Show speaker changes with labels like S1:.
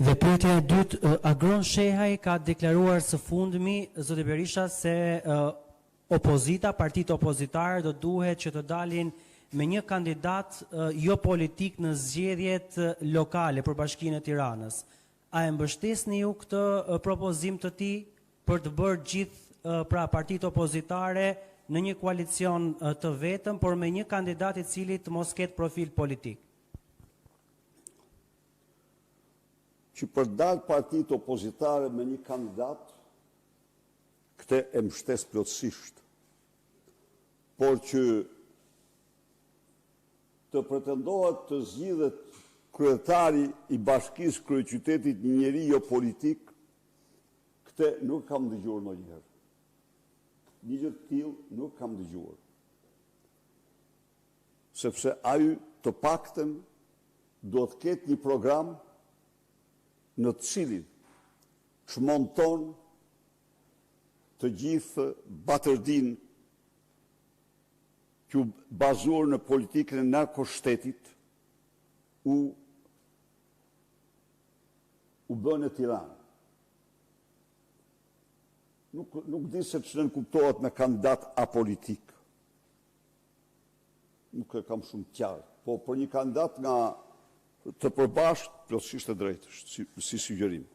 S1: Dhe pyetja e dytë, Agron Shehaj ka deklaruar së fundmi, zoti Berisha, se opozita, partitë opozitare do duhet që të dalin me një kandidat jo politik në zgjedhjet lokale për Bashkinë e Tiranës. A e mbështesni ju këtë propozim të tij për të bërë gjithë pra partitë opozitare në një koalicion të vetëm, por me një kandidat i cili të mos ketë profil politik?
S2: Që për dalë partitë opozitare me një kandidat, këte e mbështes plotësisht. Por që të pretendohet të zgjidhet kryetari i bashkisë kryeqytetit një njeri jo politik, këte nuk kam dëgjuar ndonjëherë. Një gjë të tillë nuk kam dëgjuar. Sepse ai të paktën do të ketë një program në të cilin shmonton të gjithë batërdin që bazuar në politikën e narkoshtetit u bën në Tiranë. Nuk di se ç'në kuptohet me kandidat apolitik. Nuk e kam shumë qartë, po për një kandidat nga të përbashkët, plotësisht e drejtë, si sugjerim.